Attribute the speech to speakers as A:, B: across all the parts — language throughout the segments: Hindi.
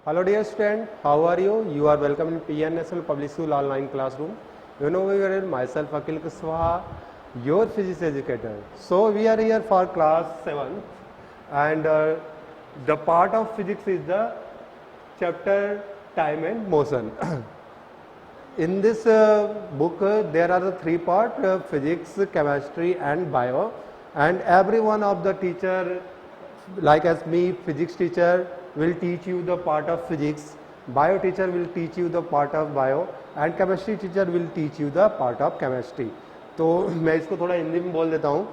A: Hello dear student, how are you? You are welcome in PN National Public School online classroom. You know we are myself Akhil Kuswaha, your physics educator. So we are here for class 7 and the part of physics is the chapter time and motion. In this book there are the three parts, physics, chemistry and bio, and every one of the teacher like as me, physics teacher will teach you the part of physics, bio teacher will teach you the part of bio and chemistry teacher will teach you the part of chemistry. तो मैं इसको थोड़ा हिंदी में बोल देता हूँ.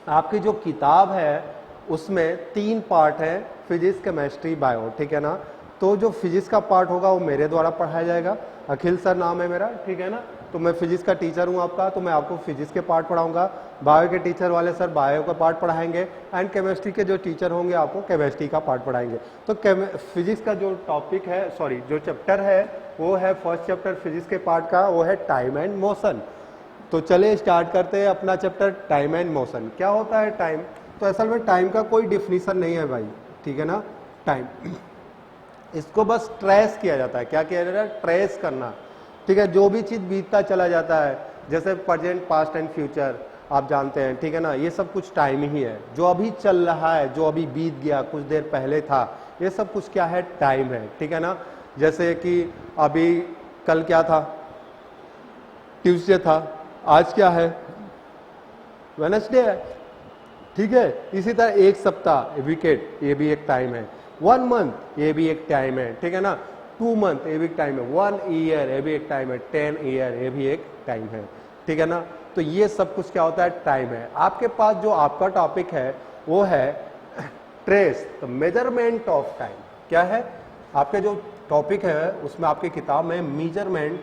A: आपकी जो किताब है उसमें तीन पार्ट है, फिजिक्स, केमिस्ट्री, बायो, ठीक है ना. तो जो फिजिक्स का पार्ट होगा वो मेरे द्वारा पढ़ाया जाएगा. अखिल सर नाम है मेरा, ठीक है ना. तो मैं फिजिक्स का टीचर हूँ आपका, तो मैं आपको फिजिक्स के पार्ट पढ़ाऊंगा. बायो के टीचर वाले सर बायो का पार्ट पढ़ाएंगे एंड केमिस्ट्री के जो टीचर होंगे आपको केमिस्ट्री का पार्ट पढ़ाएंगे. तो फिजिक्स का जो टॉपिक है, सॉरी जो चैप्टर है वो है फर्स्ट चैप्टर फिजिक्स के पार्ट का, वो है टाइम एंड मोशन. तो चलिए स्टार्ट करते हैं अपना चैप्टर टाइम एंड मोशन. क्या होता है टाइम? तो असल में टाइम का कोई डिफिनीशन नहीं है भाई, ठीक है ना. टाइम इसको बस ट्रेस किया जाता है. क्या किया जाता है? ट्रेस करना, ठीक है. जो भी चीज बीतता चला जाता है, जैसे प्रेजेंट, पास्ट एंड फ्यूचर आप जानते हैं, ठीक है ना. ये सब कुछ टाइम ही है. जो अभी चल रहा है, जो अभी बीत गया, कुछ देर पहले था, ये सब कुछ क्या है? टाइम है, ठीक है ना. जैसे कि अभी कल क्या था? ट्यूसडे था. आज क्या है? वेडनेसडे है, ठीक है. इसी तरह एक सप्ताह, वीकेंड, ये भी एक टाइम है. 1 मंथ, ये भी एक टाइम है, ठीक है ना. 2 मंथ, ये भी एक टाइम है. 1 ईयर, ये भी एक टाइम है. 10 ईयर, ये भी एक टाइम है, ठीक है ना. तो ये सब कुछ क्या होता है? टाइम है. आपके पास जो आपका टॉपिक है वो है trace, the measurement of time. क्या है आपके जो टॉपिक है उसमें आपकी किताब में measurement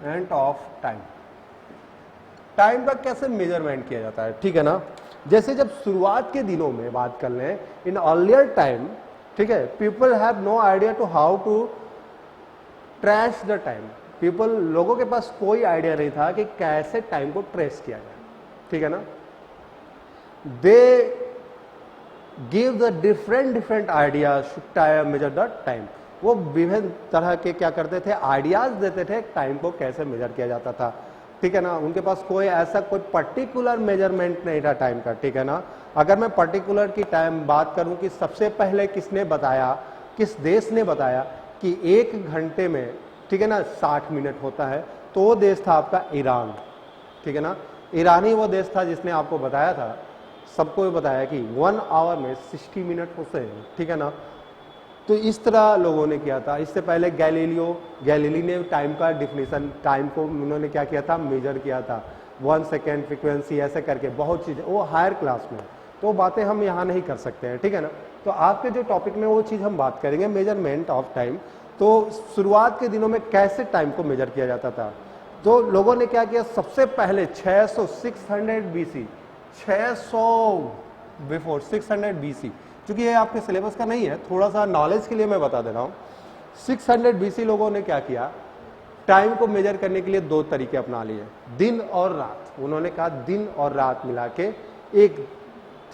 A: end of time. Time का कैसे मेजरमेंट किया जाता है, ठीक है ना. जैसे जब शुरुआत के दिनों में बात कर लें, इन अर्लियर टाइम, ठीक है, people have no idea to how to trace the time. People, लोगों के पास कोई आइडिया नहीं था कि कैसे टाइम को ट्रेस किया जाए, ठीक है ना. They give the different ideas to measure the time. वो विभिन्न तरह के क्या करते थे? आइडियाज देते थे टाइम को कैसे मेजर किया जाता था, ठीक है ना. उनके पास कोई ऐसा कोई पर्टिकुलर मेजरमेंट नहीं था टाइम का, ठीक है ना. अगर मैं पर्टिकुलर की टाइम बात करूं कि सबसे पहले किसने बताया, किस देश ने बताया कि 1 घंटे में, ठीक है ना, 60 मिनट होता है, तो वो देश था आपका ईरान, ठीक है ना. ईरान ही वो देश था जिसने आपको बताया था, सबको बताया कि 1 आवर में 60 मिनट होते हैं, ठीक है ना. तो इस तरह लोगों ने किया था. इससे पहले गैलीली ने टाइम का डिफिनीशन, टाइम को उन्होंने क्या किया था? मेजर किया था. 1 सेकेंड, फ्रीक्वेंसी, ऐसे करके बहुत चीजें, वो हायर क्लास में. तो बातें हम यहाँ नहीं कर सकते हैं, ठीक है ना. तो आपके जो टॉपिक में वो चीज हम बात करेंगे, मेजरमेंट ऑफ टाइम. तो शुरुआत के दिनों में कैसे टाइम को मेजर किया जाता था? तो लोगों ने क्या किया? सबसे पहले 600 बीसी, 600 बिफोर 600 बीसी, क्योंकि ये आपके सिलेबस का नहीं है, थोड़ा सा नॉलेज के लिए मैं बता दे रहा हूँ. 600 बीसी लोगों ने क्या किया? टाइम को मेजर करने के लिए 2 तरीके अपना लिए, दिन और रात. उन्होंने कहा दिन और रात मिला के एक,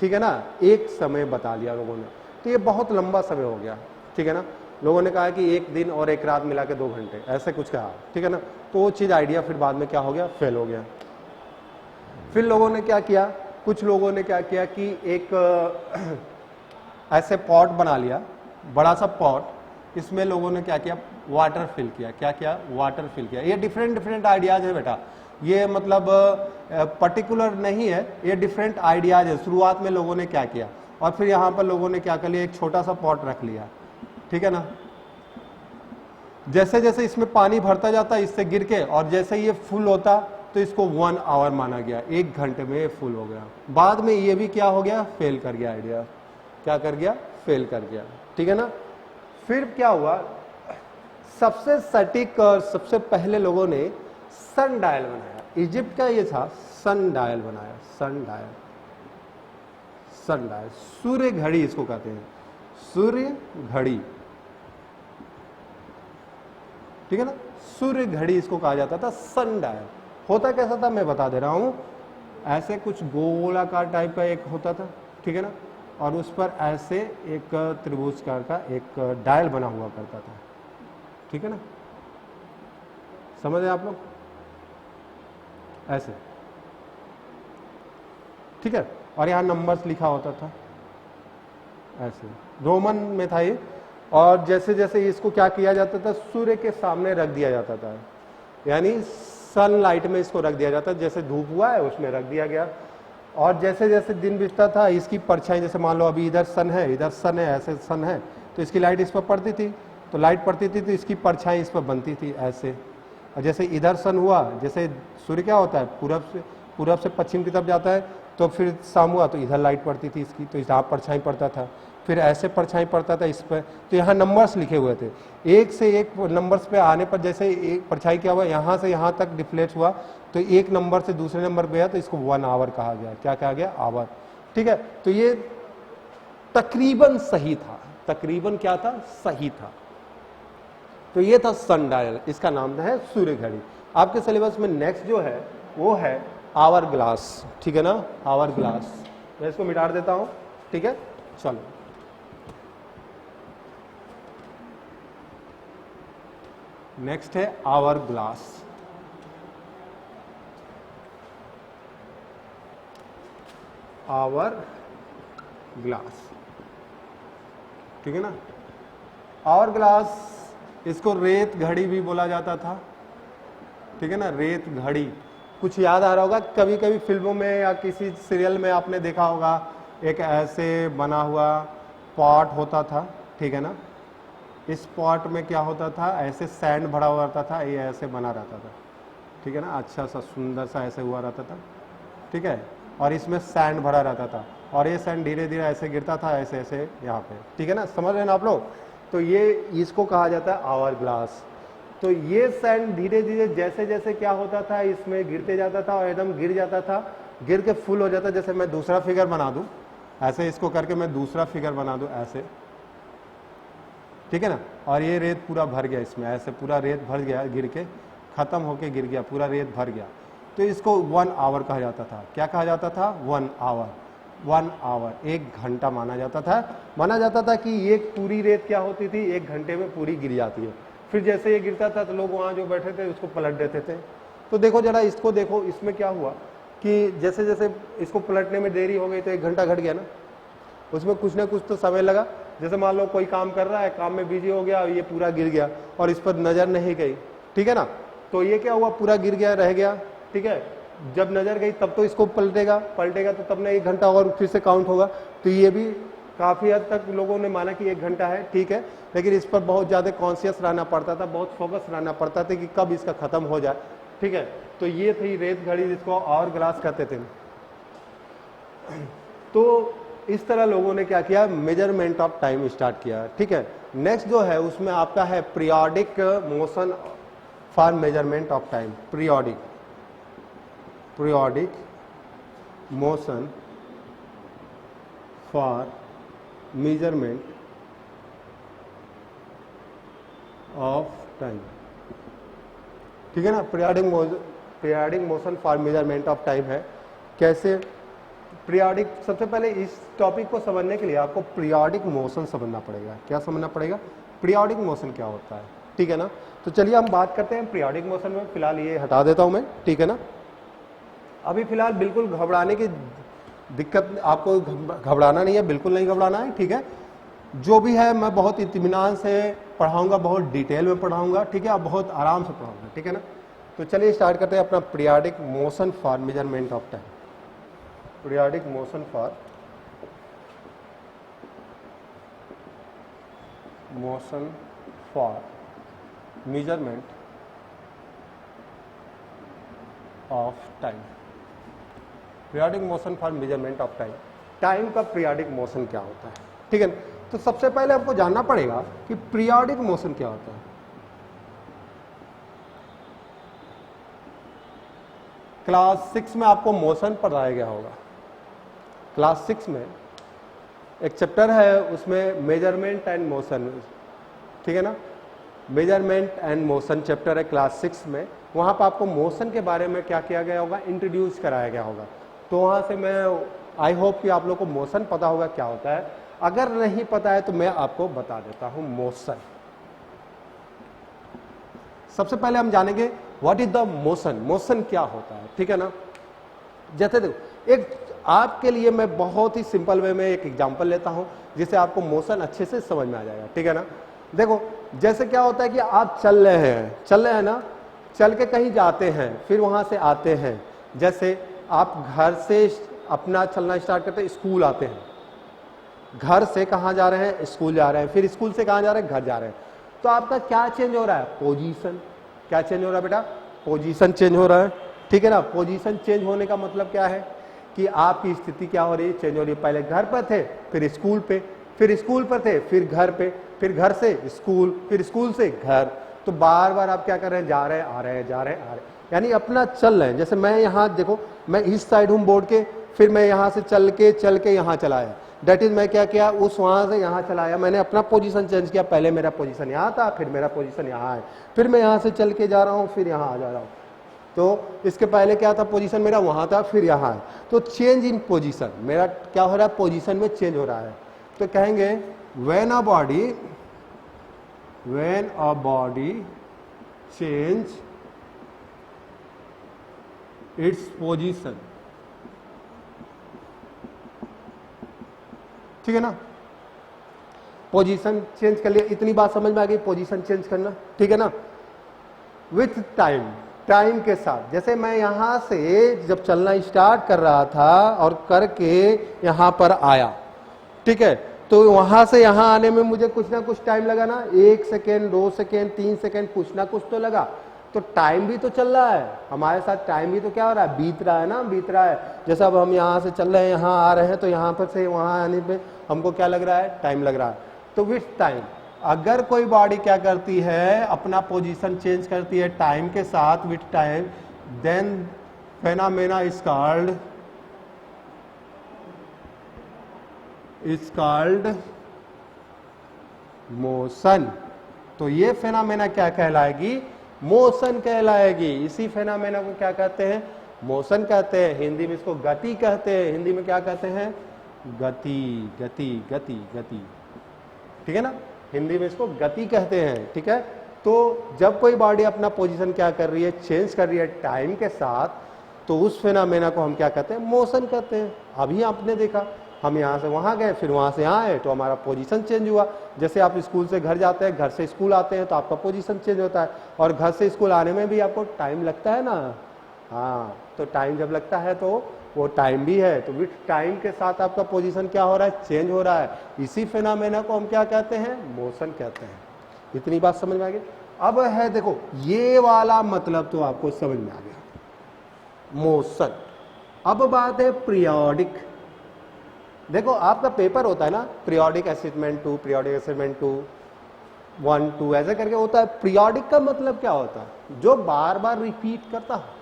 A: ठीक है ना, एक समय बता लिया लोगों ने. तो ये बहुत लंबा समय हो गया, ठीक है ना. लोगों ने कहा कि एक दिन और एक रात मिला के 2 घंटे, ऐसे कुछ कहा, ठीक है ना. तो वो चीज आइडिया फिर बाद में क्या हो गया? फेल हो गया. फिर लोगों ने क्या किया? कुछ लोगों ने क्या किया कि एक ऐसे पॉट बना लिया, बड़ा सा पॉट. इसमें लोगों ने क्या किया? वाटर फिल किया. क्या किया? वाटर फिल किया. ये डिफरेंट आइडियाज है बेटा, ये मतलब पर्टिकुलर नहीं है, ये डिफरेंट आइडियाज है. शुरुआत में लोगों ने क्या किया, और फिर यहाँ पर लोगों ने क्या कर लिया? एक छोटा सा पॉट रख लिया, ठीक है ना. जैसे जैसे इसमें पानी भरता जाता इससे गिर के, और जैसे ये फुल होता तो इसको 1 आवर माना गया, 1 घंटे में ये फुल हो गया. बाद में ये भी क्या हो गया? फेल कर गया आइडिया. क्या कर गया? फेल कर गया, ठीक है ना. फिर क्या हुआ? सबसे सटीक और सबसे पहले लोगों ने सन डायल बनाया. इजिप्ट का ये था, सन डायल बनाया. सन डायल, सन डायल, सूर्य घड़ी इसको कहते हैं, सूर्य घड़ी, ठीक है ना. सूर्य घड़ी इसको कहा जाता था, सन डायल. होता कैसा था मैं बता दे रहा हूं. ऐसे कुछ गोलाकार टाइप का एक होता था, ठीक है ना, और उस पर ऐसे एक त्रिभुजाकार का एक डायल बना हुआ करता था, ठीक है ना, समझ रहे आप लोग, ऐसे, ठीक है। और यहाँ नंबर्स लिखा होता था ऐसे, रोमन में था ये। और जैसे जैसे इसको क्या किया जाता था, सूर्य के सामने रख दिया जाता था, यानी सनलाइट में इसको रख दिया जाता, जैसे धूप हुआ है उसमें रख दिया गया। और जैसे जैसे दिन बीतता था इसकी परछाई, जैसे मान लो अभी इधर सन है, इधर सन है, ऐसे सन है, तो इसकी लाइट इस पर पड़ती थी, तो लाइट पड़ती थी तो इसकी परछाई इस पर बनती थी ऐसे। और जैसे इधर सन हुआ, जैसे सूर्य क्या होता है पूरब से पश्चिम की तरफ जाता है, तो फिर शाम हुआ तो इधर लाइट पड़ती थी इसकी, तो यहाँ परछाई पड़ता था, फिर ऐसे परछाई पड़ता था इस पर। तो यहाँ नंबर्स लिखे हुए थे, एक से एक नंबर्स पे आने पर जैसे एक परछाई क्या हुआ, यहाँ से यहाँ तक डिफ्लेक्ट हुआ, तो एक नंबर से दूसरे नंबर पे गया, तो इसको 1 आवर कहा गया। क्या कहा गया? आवर, ठीक है। तो ये तकरीबन सही था, तकरीबन क्या था? सही था। तो ये था सन डायल, इसका नाम है सूर्य घड़ी। आपके सिलेबस में नेक्स्ट जो है वो है आवर ग्लास, ठीक है ना, आवर ग्लास। मैं इसको मिटा देता हूं, ठीक है, चलो। नेक्स्ट है आवर ग्लास। आवर ग्लास, ठीक है ना। आवर ग्लास, इसको रेत घड़ी भी बोला जाता था, ठीक है ना, रेत घड़ी। कुछ याद आ रहा होगा, कभी कभी फिल्मों में या किसी सीरियल में आपने देखा होगा, एक ऐसे बना हुआ पॉट होता था, ठीक है ना। इस पॉट में क्या होता था, ऐसे सैंड भरा हुआ रहता था, ये ऐसे बना रहता था, ठीक है ना, अच्छा सा सुंदर सा ऐसे हुआ रहता था, ठीक है। और इसमें सैंड भरा रहता था, और ये सैंड धीरे धीरे ऐसे गिरता था, ऐसे ऐसे यहाँ पे, ठीक है ना, समझ रहे हैं ना आप लोग। तो ये इसको कहा जाता है आवर ग्लास। तो ये सैंड धीरे धीरे जैसे जैसे क्या होता था, इसमें गिरते जाता था और एकदम गिर जाता था, गिर के फुल हो जाता। जैसे मैं दूसरा फिगर बना दूं, ऐसे इसको करके मैं दूसरा फिगर बना दूं ऐसे, ठीक है ना। और ये रेत पूरा भर गया इसमें, ऐसे पूरा रेत भर गया, गिर के खत्म होके गिर गया, पूरा रेत भर गया। तो इसको 1 आवर कहा जाता था। क्या कहा जाता था? 1 आवर। 1 आवर, 1 घंटा माना जाता था। माना जाता था कि ये पूरी रेत क्या होती थी, 1 घंटे में पूरी गिर जाती है। फिर जैसे ये गिरता था तो लोग वहाँ जो बैठे थे उसको पलट देते थे। तो देखो जरा इसको देखो, इसमें क्या हुआ कि जैसे जैसे इसको पलटने में देरी हो गई तो 1 घंटा घट गया ना, उसमें कुछ ना कुछ तो समय लगा। जैसे मान लो कोई काम कर रहा है, काम में बिजी हो गया, ये पूरा गिर गया और इस पर नजर नहीं गई, ठीक है ना, तो ये क्या हुआ, पूरा गिर गया, रह गया, ठीक है। जब नजर गई तब तो इसको पलटेगा तो तब ना 1 घंटा और फिर से काउंट होगा। तो ये भी काफी हद तक लोगों ने माना कि 1 घंटा है, ठीक है, लेकिन इस पर बहुत ज्यादा कॉन्शियस रहना पड़ता था, बहुत फोकस रहना पड़ता था कि कब इसका खत्म हो जाए, ठीक है। तो ये थी रेत घड़ी, जिसको आवर ग्लास कहते थे। तो इस तरह लोगों ने क्या किया, मेजरमेंट ऑफ टाइम स्टार्ट किया, ठीक है। नेक्स्ट जो है उसमें आपका है periodic motion for measurement of time. Periodic motion for measurement of time, ठीक है ना। Periodic motion for measurement of time है। कैसे पीरियोडिक, सबसे पहले इस टॉपिक को समझने के लिए आपको पीरियोडिक मोशन समझना पड़ेगा। क्या समझना पड़ेगा? पीरियोडिक मोशन क्या होता है, ठीक है ना। तो चलिए हम बात करते हैं पीरियोडिक मोशन में। फिलहाल ये हटा देता हूं मैं, ठीक है ना। अभी फिलहाल बिल्कुल घबराने की दिक्कत, आपको घबराना नहीं है, बिल्कुल नहीं घबराना है, ठीक है। जो भी है मैं बहुत इत्मीनान से पढ़ाऊंगा, बहुत डिटेल में पढ़ाऊंगा, ठीक है, और बहुत आराम से पढ़ाऊंगा, ठीक है ना। तो चलिए स्टार्ट करते हैं अपना periodic motion for measurement of time. Periodic motion for measurement of time. Periodic motion for measurement of time, time का पीरियोडिक मोशन क्या होता है, ठीक है। तो सबसे पहले हमको जानना पड़ेगा कि पीरियोडिक मोशन क्या होता है। क्लास 6 में आपको मोशन पढ़ाया गया होगा। क्लास 6 में एक चैप्टर है, उसमें मेजरमेंट एंड मोशन, ठीक है ना। मेजरमेंट एंड मोशन चैप्टर है क्लास 6 में। वहां पर आपको मोशन के बारे में क्या किया गया होगा, इंट्रोड्यूस कराया गया होगा। तो वहां से मैं आई होप कि आप लोग को मोशन पता होगा क्या होता है। अगर नहीं पता है तो मैं आपको बता देता हूं मोशन। सबसे पहले हम जानेंगे what is the motion, motion क्या होता है, ठीक है ना। जैसे देखो, एक आपके लिए मैं बहुत ही सिंपल वे में एक एग्जांपल लेता हूं जिससे आपको मोशन अच्छे से समझ में आ जाएगा, ठीक है ना। देखो, जैसे क्या होता है कि आप चल रहे हैं ना, चल के कहीं जाते हैं, फिर वहां से आते हैं। जैसे आप घर से अपना चलना स्टार्ट करते हैं, स्कूल आते हैं, घर से कहां जा रहे हैं, स्कूल जा रहे हैं, फिर स्कूल से कहां जा रहे हैं, घर जा रहे हैं। तो आपका क्या चेंज हो रहा है, पोजीशन। क्या चेंज हो रहा है बेटा, पोजीशन चेंज हो रहा है, ठीक है ना। पोजीशन चेंज होने का मतलब क्या है कि आपकी स्थिति क्या हो रही है, चेंज हो रही है। पहले घर पर थे, फिर स्कूल पे, फिर स्कूल पर थे, फिर घर पे, फिर घर से स्कूल, फिर स्कूल से घर। तो बार बार आप क्या कर रहे हैं, जा रहे हैं, आ रहे हैं, जा रहे हैं, आ रहे हैं, यानी अपना चल रहे हैं। जैसे मैं यहाँ देखो, मैं इस साइड हूँ बोर्ड के, फिर मैं यहाँ से चल के यहाँ चला आया। डेट इज मैं क्या किया, उस वहां से यहाँ चला आया, मैंने अपना पोजीशन चेंज किया। पहले मेरा पोजीशन यहाँ था, फिर मेरा पोजीशन यहाँ है, फिर मैं यहाँ से चल के जा रहा हूँ, फिर यहाँ आ जा रहा हूँ। तो इसके पहले क्या था, पोजीशन मेरा वहां था, फिर यहाँ है। तो चेंज इन पोजीशन, मेरा क्या हो रहा है, पोजीशन में चेंज हो रहा है। तो कहेंगे when a body change its position, ठीक है ना। पोजीशन चेंज कर लिया, इतनी बात समझ में आ गई, पोजीशन चेंज करना, ठीक है ना। विथ टाइम, टाइम के साथ। जैसे मैं यहां से जब चलना स्टार्ट कर रहा था और करके यहां पर आया, ठीक है, तो वहां से यहां आने में मुझे कुछ ना कुछ टाइम लगा ना, 1 सेकेंड, 2 सेकेंड, 3 सेकेंड, कुछ ना कुछ तो लगा। तो टाइम भी तो चल रहा है हमारे साथ, टाइम भी तो क्या हो रहा है, बीत रहा है ना, बीत रहा है। जैसे अब हम यहाँ से चल रहे हैं, यहाँ आ रहे हैं, तो यहाँ पर से वहां आने पे हमको क्या लग रहा है, टाइम लग रहा है। तो विथ टाइम, अगर कोई बॉडी क्या करती है, अपना पोजीशन चेंज करती है टाइम के साथ, with time, then phenomena is called motion. तो ये फेनामेना क्या कहलाएगी, मोशन कहलाएगी। इसी फेनामेना को क्या कहते हैं, मोशन कहते हैं। हिंदी में इसको गति कहते हैं। हिंदी में क्या कहते हैं, गति, गति, गति, गति, ठीक है ना। हिंदी में इसको गति कहते हैं, ठीक है। तो जब कोई बॉडी अपना पोजीशन क्या कर रही है, चेंज कर रही है टाइम के साथ, तो उस फेनामेना को हम क्या कहते हैं, मोशन कहते हैं। अभी आपने देखा, हम यहाँ से वहाँ गए, फिर वहाँ से यहाँ आए, तो हमारा पोजीशन चेंज हुआ। जैसे आप स्कूल से घर जाते हैं, घर से स्कूल आते हैं, तो आपका पोजीशन चेंज होता है। और घर से स्कूल आने में भी आपको टाइम लगता है ना, हाँ। तो टाइम जब लगता है तो वो टाइम भी है। तो विथ टाइम के साथ आपका पोजीशन क्या हो रहा है, चेंज हो रहा है। इसी फेनामेना को हम क्या कहते हैं, मोशन कहते हैं। इतनी बात समझ में आ गई। अब है देखो, ये वाला मतलब तो आपको समझ में आ गया, मोशन। अब बात है पीरियोडिक। देखो, आपका पेपर होता है ना, पीरियोडिक असेसमेंट 2, पीरियोडिक असेसमेंट 2, 1, 2 ऐसे करके होता है। पीरियोडिक का मतलब क्या होता है, जो बार बार रिपीट करता है।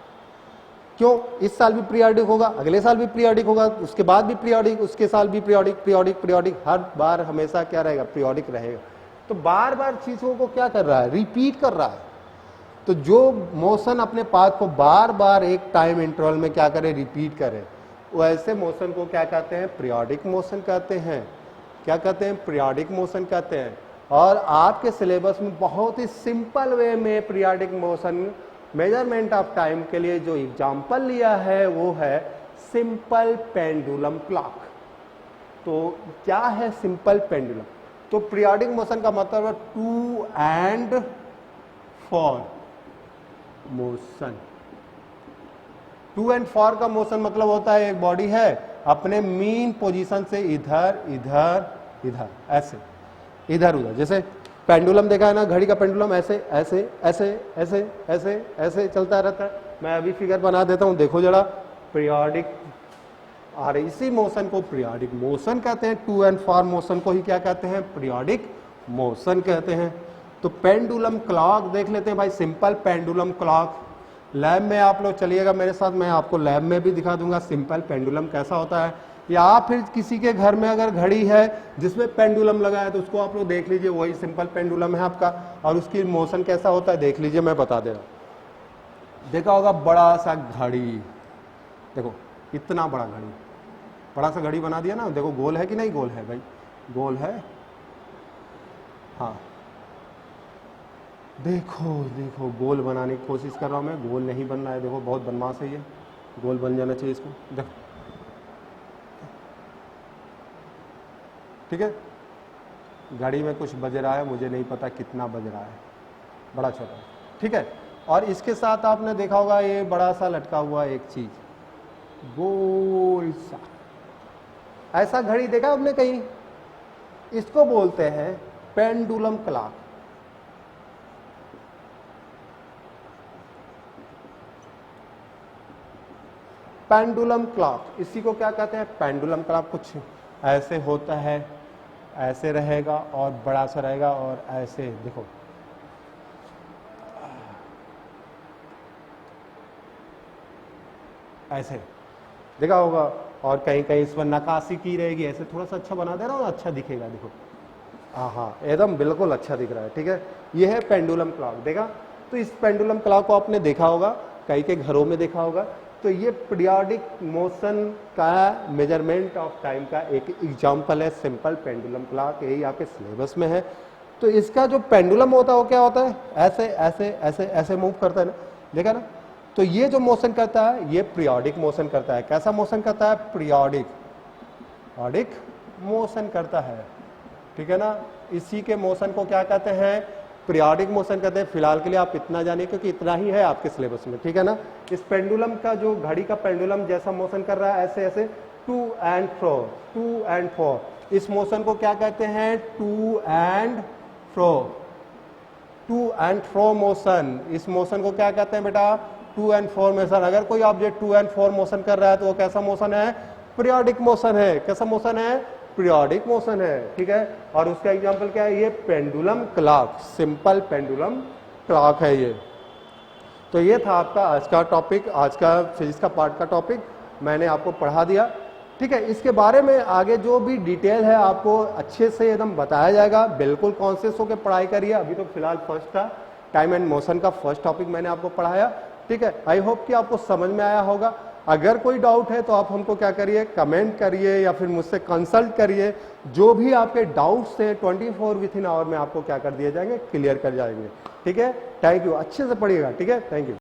A: क्यों, इस साल भी पीरियोडिक होगा, अगले साल भी पीरियोडिक होगा, उसके बाद भी पीरियोडिक, उसके साल भी पीरियोडिक, पीरियोडिक, पीरियोडिक, हर बार हमेशा क्या रहेगा, पीरियोडिक रहेगा। तो बार बार चीजों को क्या कर रहा है, रिपीट कर रहा है। तो जो मोशन अपने पाथ को बार बार एक टाइम इंटरवल में क्या करे, रिपीट करे, वैसे मोशन को क्या कहते हैं, पीरियोडिक मोशन कहते हैं। क्या कहते हैं, पीरियोडिक मोशन कहते हैं। और आपके सिलेबस में बहुत ही सिंपल वे में periodic motion measurement of time के लिए जो एग्जाम्पल लिया है वो है सिंपल पेंडुलम क्लॉक। तो क्या है सिंपल पेंडुलम, तो पीरियोडिक मोशन का मतलब है to and fro motion. To and fro का मोशन मतलब होता है, एक बॉडी है अपने मीन पोजीशन से इधर इधर इधर, ऐसे इधर उधर। जैसे पेंडुलम देखा है ना, घड़ी का पेंडुलम ऐसे ऐसे ऐसे ऐसे ऐसे ऐसे चलता रहता है। मैं अभी फिगर बना देता हूं, देखो जरा, पीरियोडिक। और इसी मोशन को पीरियोडिक मोशन कहते हैं। टू एंड फॉर मोशन को ही क्या कहते हैं, पीरियोडिक मोशन कहते हैं। तो पेंडुलम क्लॉक देख लेते हैं भाई, सिंपल पेंडुलम क्लॉक। लैब में आप लोग चलिएगा मेरे साथ, मैं आपको लैब में भी दिखा दूंगा सिंपल पेंडुलम कैसा होता है। या फिर किसी के घर में अगर घड़ी है जिसमें पेंडुलम लगा है तो उसको आप लोग देख लीजिए, वही सिंपल पेंडुलम है आपका। और उसकी मोशन कैसा होता है देख लीजिए, मैं बता दे रहा हूं। देखा होगा बड़ा सा घड़ी, देखो इतना बड़ा घड़ी, बड़ा सा घड़ी बना दिया ना, देखो गोल है कि नहीं गोल है भाई, गोल है। हाँ देखो देखो गोल बनाने की कोशिश कर रहा हूँ मैं, गोल नहीं बन रहा है, देखो बहुत बदमाश है ये, गोल बन जाना चाहिए इसको, देखो ठीक है। घड़ी में कुछ बज रहा है, मुझे नहीं पता कितना बज रहा है, बड़ा छोटा है, ठीक है। और इसके साथ आपने देखा होगा ये बड़ा सा लटका हुआ एक चीज, गोल सा, ऐसा घड़ी देखा आपने कहीं? इसको बोलते हैं पेंडुलम क्लॉक। पेंडुलम क्लॉक, इसी को क्या कहते हैं? Pendulum clock. कुछ ऐसे होता है, ऐसे रहेगा और बड़ा सा रहेगा, और ऐसे देखो ऐसे देखा होगा, और कहीं कहीं इस पर नक्काशी की रहेगी, ऐसे थोड़ा सा अच्छा बना दे रहा हूँ, अच्छा दिखेगा, देखो हाँ एकदम बिल्कुल अच्छा दिख रहा है, ठीक है। ये है पेंडुलम क्लॉक, देखा? तो इस पेंडुलम क्लॉक को आपने देखा होगा, कई के घरों में देखा होगा। तो ये पीरियोडिक मोशन का मेजरमेंट ऑफ टाइम का एक एग्जाम्पल है, सिंपल पेंडुलम क्लॉक, यही आपके सिलेबस में है। तो इसका जो पेंडुलम होता है वो क्या होता है? ऐसे ऐसे ऐसे ऐसे मूव करता है ना, देखा ना? तो ये जो मोशन करता है ये पीरियोडिक मोशन करता है। कैसा मोशन करता है? पीरियोडिक मोशन करता है, ठीक है ना। इसी के मोशन को क्या कहते हैं? पीरियोडिक मोशन कहते हैं। फिलहाल के लिए आप इतना जानिए क्योंकि इतना ही है आपके सिलेबस में, ठीक है ना। इस पेंडुलम का जो घड़ी का पेंडुलम जैसा मोशन कर रहा है, ऐसे ऐसे टू एंड फ्रो, इस मोशन को क्या कहते हैं? To and fro motion. इस मोशन को क्या कहते हैं बेटा? To and fro motion. अगर कोई object to and fro motion कर रहा है तो वो कैसा मोशन है? पीरियोडिक मोशन है। कैसा मोशन है? पीरियोडिक मोशन है, ठीक है। और उसका एग्जांपल क्या है? ये pendulum clock, simple pendulum clock है ये। तो ये था आपका आज का टॉपिक, आज का फिजिक्स का पार्ट का टॉपिक मैंने आपको पढ़ा दिया, ठीक है। इसके बारे में आगे जो भी डिटेल है आपको अच्छे से एकदम बताया जाएगा, बिल्कुल कॉन्शियस होकर पढ़ाई करिए। अभी तो फिलहाल फर्स्ट था, टाइम एंड मोशन का फर्स्ट टॉपिक मैंने आपको पढ़ाया, ठीक है। आई होप कि आपको समझ में आया होगा। अगर कोई डाउट है तो आप हमको क्या करिए? कमेंट करिए या फिर मुझसे कंसल्ट करिए। जो भी आपके डाउट्स हैं 24 विद इन आवर में आपको क्या कर दिए जाएंगे? क्लियर कर जाएंगे, ठीक है। थैंक यू, अच्छे से पढ़िएगा, ठीक है। Thank you.